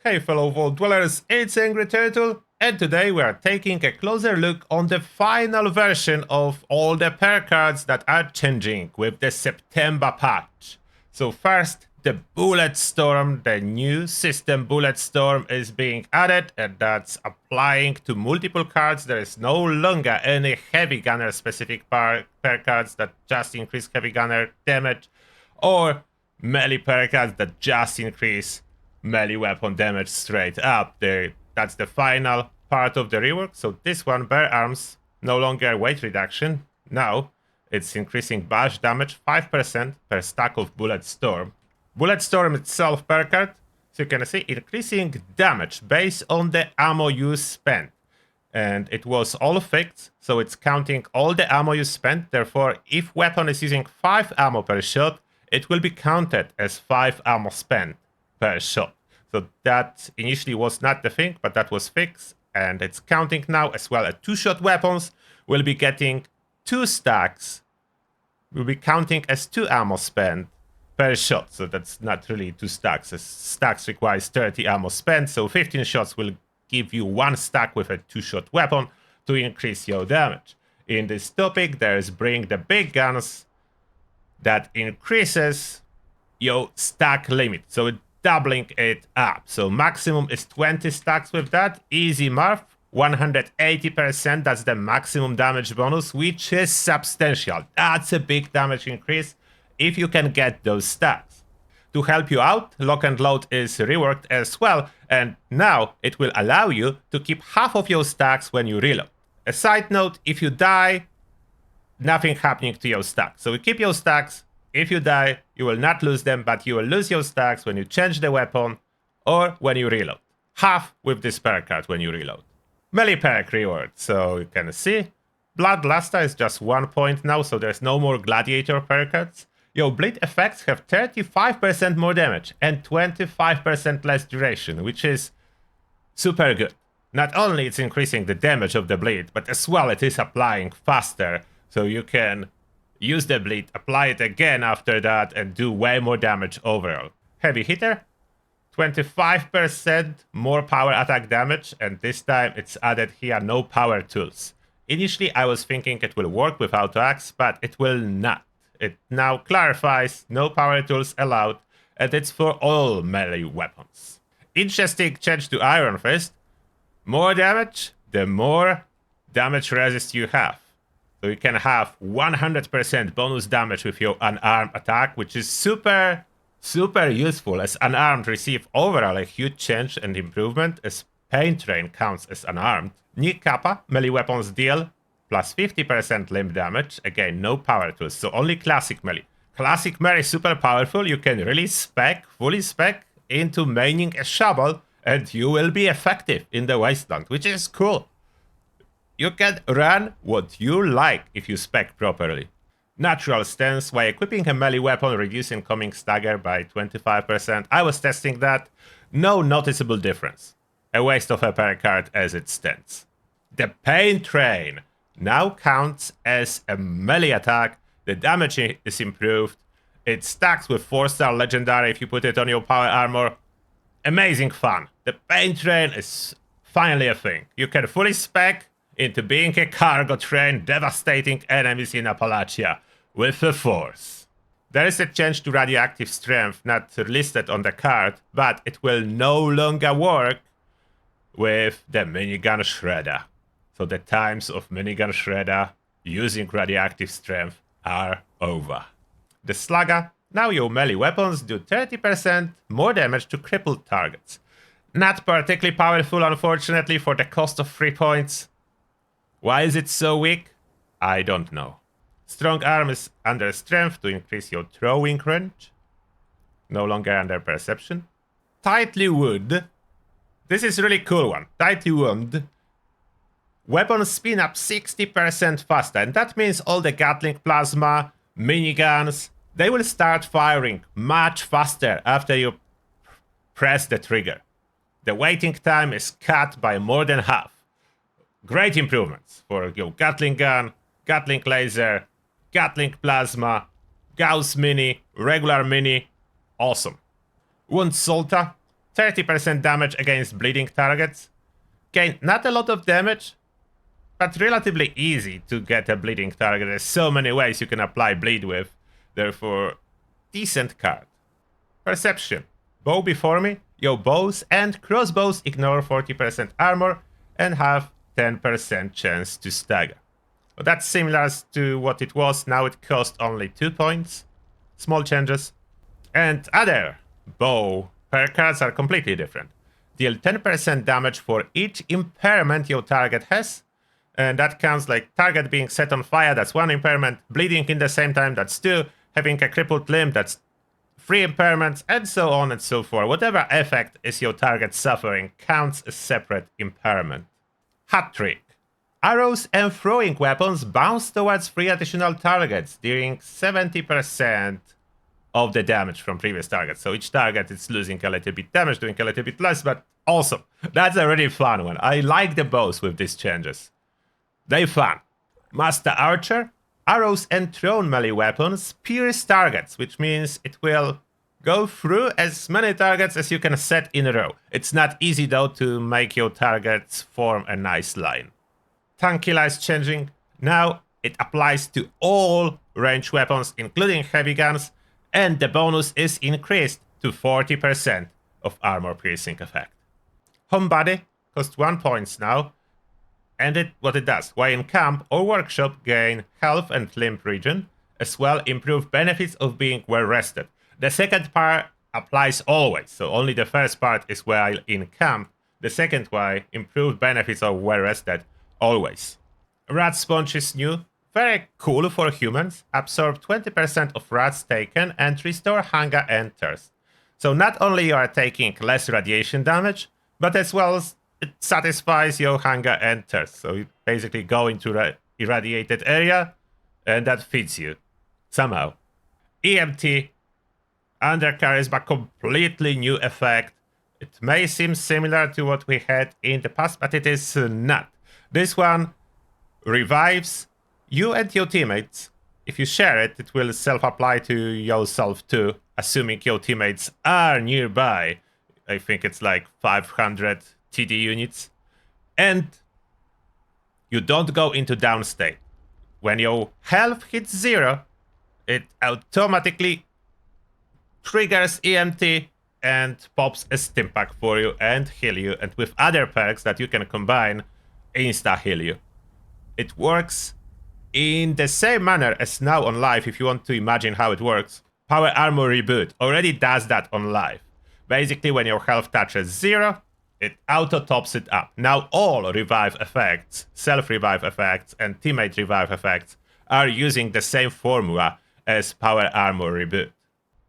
Hey fellow Vault Dwellers, it's Angry Turtle, and today we are taking a closer look on the final version of all the perk cards that are changing with the September patch. So first, the Bullet Storm, the new system Bullet Storm is being added, and that's applying to multiple cards. There is no longer any Heavy Gunner specific perk cards that just increase Heavy Gunner damage, or melee perk cards that just increase melee weapon damage straight up. That's the final part of the rework. So this one, Bare Arms, no longer weight reduction. Now it's increasing bash damage 5% per stack of Bullet Storm. Bullet Storm itself per card, so you can see increasing damage based on the ammo you spent. And it was all fixed, so it's counting all the ammo you spent. Therefore, if weapon is using 5 ammo per shot, it will be counted as 5 ammo spent per shot. So that initially was not the thing, but that was fixed, and it's counting now as well. At 2-shot weapons will be getting 2 stacks. Will be counting as 2 ammo spent per shot. So that's not really 2 stacks. As stacks requires 30 ammo spent, so 15 shots will give you 1 stack with a 2-shot weapon to increase your damage. In this topic, there's Bring the Big Guns that increases your stack limit. So it doubling it up. So maximum is 20 stacks with that. Easy math. 180%, that's the maximum damage bonus, which is substantial. That's a big damage increase if you can get those stacks. To help you out, Lock and Load is reworked as well, and now it will allow you to keep half of your stacks when you reload. A side note, if you die, nothing happening to your stacks. So you keep your stacks. If you die, you will not lose them, but you will lose your stacks when you change the weapon or when you reload. Half with this perk card when you reload. Melee perk reward. So you can see, Bloodluster is just 1 point now, so there's no more Gladiator perk cards. Your bleed effects have 35% more damage and 25% less duration, which is super good. Not only it's increasing the damage of the bleed, but as well it is applying faster, so you can use the bleed, apply it again after that, and do way more damage overall. Heavy hitter, 25% more power attack damage, and this time it's added here no power tools. Initially I was thinking it will work with auto axe, but it will not. It now clarifies no power tools allowed, and it's for all melee weapons. Interesting change to Iron Fist. More damage, the more damage resist you have. So you can have 100% bonus damage with your unarmed attack, which is super useful, as unarmed receive overall a huge change and improvement, as Pain Train counts as unarmed. Knee Kappa, melee weapons deal plus 50% limb damage. Again, no power tools, so only classic melee. Classic melee is super powerful. You can really fully spec into maining a shovel, and you will be effective in the wasteland, which is cool. You can run what you like if you spec properly. Natural stance, while equipping a melee weapon, reduce incoming stagger by 25%. I was testing that. No noticeable difference. A waste of a perk card as it stands. The Pain Train now counts as a melee attack. The damage is improved. It stacks with 4-star legendary if you put it on your power armor. Amazing fun. The Pain Train is finally a thing. You can fully spec into being a cargo train devastating enemies in Appalachia with the force. There is a change to radioactive strength not listed on the card, but it will no longer work with the minigun shredder. So the times of minigun shredder using radioactive strength are over. The Slugger, now your melee weapons do 30% more damage to crippled targets. Not particularly powerful, unfortunately, for the cost of 3 points. Why is it so weak? I don't know. Strong Arm is under strength to increase your throwing range. No longer under perception. Tightly Wound. This is really cool one. Tightly Wound. Weapons spin up 60% faster, and that means all the Gatling plasma, miniguns, they will start firing much faster after you press the trigger. The waiting time is cut by more than half. Great improvements for your Gatling gun, Gatling laser, Gatling plasma, Gauss mini, regular mini. Awesome. Wound Solta, 30% damage against bleeding targets. Again, not a lot of damage, but relatively easy to get a bleeding target. There's so many ways you can apply bleed with. Therefore, decent card. Perception. Bow before me. Your bows and crossbows ignore 40% armor and have 10% chance to stagger. Well, that's similar to what it was. Now it costs only 2 points. Small changes. And other bow perk cards are completely different. Deal 10% damage for each impairment your target has. And that counts like target being set on fire, that's 1 impairment. Bleeding in the same time, that's 2. Having a crippled limb, that's 3 impairments, and so on and so forth. Whatever effect is your target suffering counts as separate impairment. Hat trick. Arrows and throwing weapons bounce towards 3 additional targets, dealing 70% of the damage from previous targets. So each target is losing a little bit damage, doing a little bit less, but awesome. That's a really fun one. I like the bows with these changes. They fun. Master Archer. Arrows and thrown melee weapons pierce targets, which means it will go through as many targets as you can set in a row. It's not easy though to make your targets form a nice line. Tankilla is changing. Now it applies to all range weapons, including heavy guns, and the bonus is increased to 40% of armor piercing effect. Homebody costs 1 point now. And what it does, while in camp or workshop, gain health and limb regen, as well improve benefits of being well rested. The second part applies always, so only the first part is while in camp. The second one, improved benefits of well rested, always. Rat Sponge is new, very cool for humans, absorb 20% of rats taken and restore hunger and thirst. So not only you are taking less radiation damage, but as well as it satisfies your hunger and thirst. So you basically go into an irradiated area and that feeds you somehow. EMT undercarries a completely new effect. It may seem similar to what we had in the past, but it is not. This one revives you and your teammates. If you share it, it will self-apply to yourself too, assuming your teammates are nearby. I think it's like 500 TD units, and you don't go into down state. When your health hits 0, it automatically triggers EMT and pops a stim pack for you and heal you, and with other perks that you can combine, insta heal you. It works in the same manner as now on live. If you want to imagine how it works, Power Armor Reboot already does that on live. Basically, when your health touches 0, it auto-tops it up. Now all revive effects, self-revive effects, and teammate revive effects are using the same formula as Power Armor Reboot.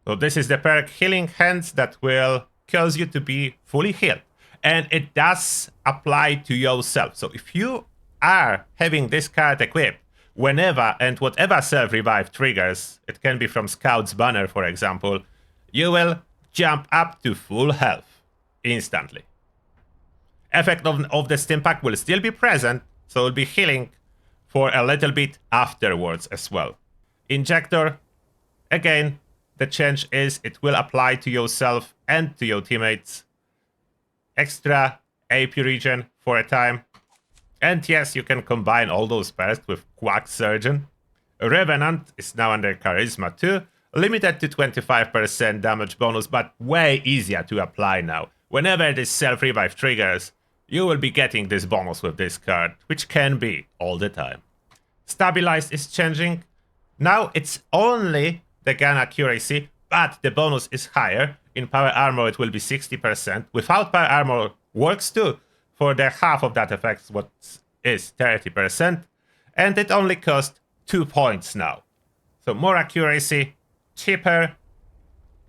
So this is the perk Healing Hands that will cause you to be fully healed. And it does apply to yourself. So if you are having this card equipped, whenever and whatever self-revive triggers, it can be from Scout's Banner for example, you will jump up to full health instantly. Effect of the stim pack will still be present, so it'll be healing for a little bit afterwards as well. Injector, again, the change is it will apply to yourself and to your teammates. Extra AP regen for a time. And yes, you can combine all those perks with Quack Surgeon. Revenant is now under Charisma too, limited to 25% damage bonus, but way easier to apply now. Whenever this self-revive triggers, you will be getting this bonus with this card, which can be all the time. Stabilized is changing. Now it's only the gun accuracy, but the bonus is higher. In Power Armor it will be 60%. Without Power Armor works too. For the half of that effect, what is 30%. And it only costs 2 points now. So more accuracy, cheaper,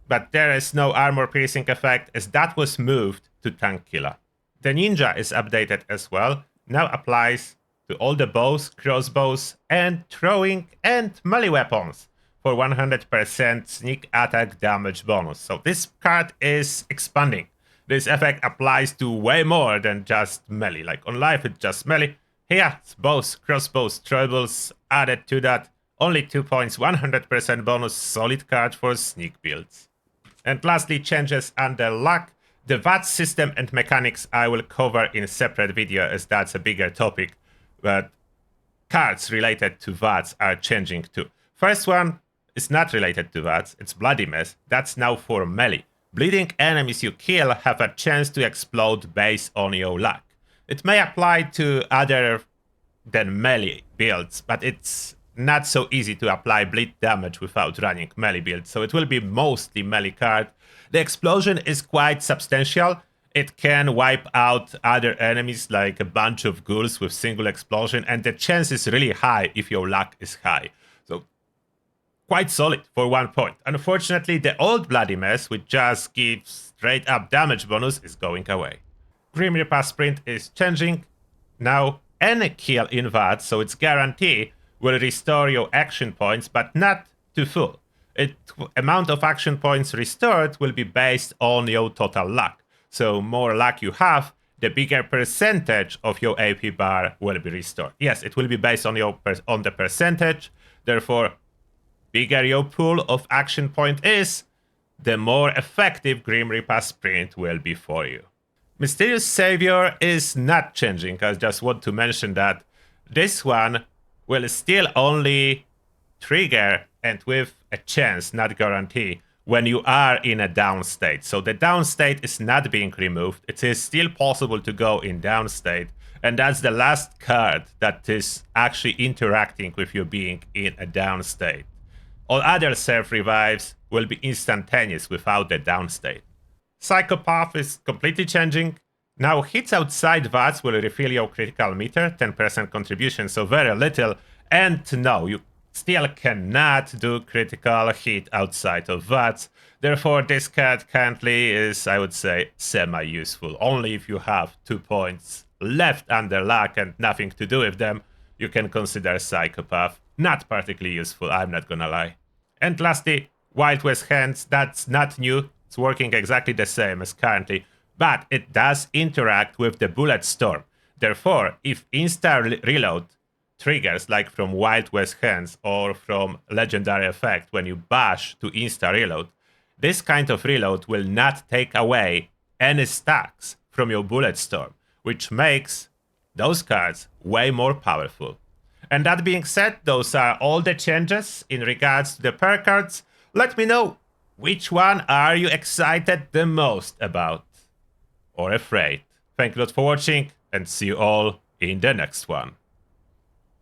but there is no armor piercing effect as that was moved to Tankilla. The Ninja is updated as well, now applies to all the bows, crossbows, and throwing and melee weapons for 100% sneak attack damage bonus. So this card is expanding. This effect applies to way more than just melee. Like on live it's just melee. Here it's bows, crossbows, troubles added to that. Only 2 points, 100% bonus, solid card for sneak builds. And lastly, changes under luck. The VATS system and mechanics I will cover in a separate video as that's a bigger topic, but cards related to VATS are changing too. First one is not related to VATS, it's Bloody Mess. That's now for melee. Bleeding enemies you kill have a chance to explode based on your luck. It may apply to other than melee builds, but it's not so easy to apply bleed damage without running melee builds, so it will be mostly melee card. The explosion is quite substantial. It can wipe out other enemies like a bunch of ghouls with single explosion, and the chance is really high if your luck is high. So quite solid for 1 point. Unfortunately, the old Bloody Mess, which just gives straight up damage bonus, is going away. Grim Reaper Sprint is changing. Now, any kill in VATS, so it's guarantee, will restore your action points, but not to full. Amount of action points restored will be based on your total luck. So more luck you have, the bigger percentage of your AP bar will be restored. Yes, it will be based on the percentage. Therefore, bigger your pool of action point is, the more effective Grim Reaper Sprint will be for you. Mysterious Savior is not changing. I just want to mention that this one will still only trigger and with a chance, not guarantee, when you are in a down state. So the down state is not being removed. It is still possible to go in down state. And that's the last card that is actually interacting with you being in a down state. All other self-revives will be instantaneous without the down state. Psychopath is completely changing. Now hits outside VATS will refill your critical meter, 10% contribution, so very little. And no, you still cannot do critical hit outside of VATS. Therefore, this card currently is, I would say, semi-useful. Only if you have 2 points left under luck and nothing to do with them, you can consider Psychopath. Not particularly useful, I'm not gonna lie. And lastly, Wild West Hands, that's not new. It's working exactly the same as currently, but it does interact with the Bullet Storm. Therefore, if insta-reload triggers like from Wild West Hands or from Legendary Effect when you bash to insta-reload, this kind of reload will not take away any stacks from your Bullet Storm, which makes those cards way more powerful. And that being said, those are all the changes in regards to the perk cards. Let me know, which one are you excited the most about? Or afraid? Thank you a lot for watching, and see you all in the next one.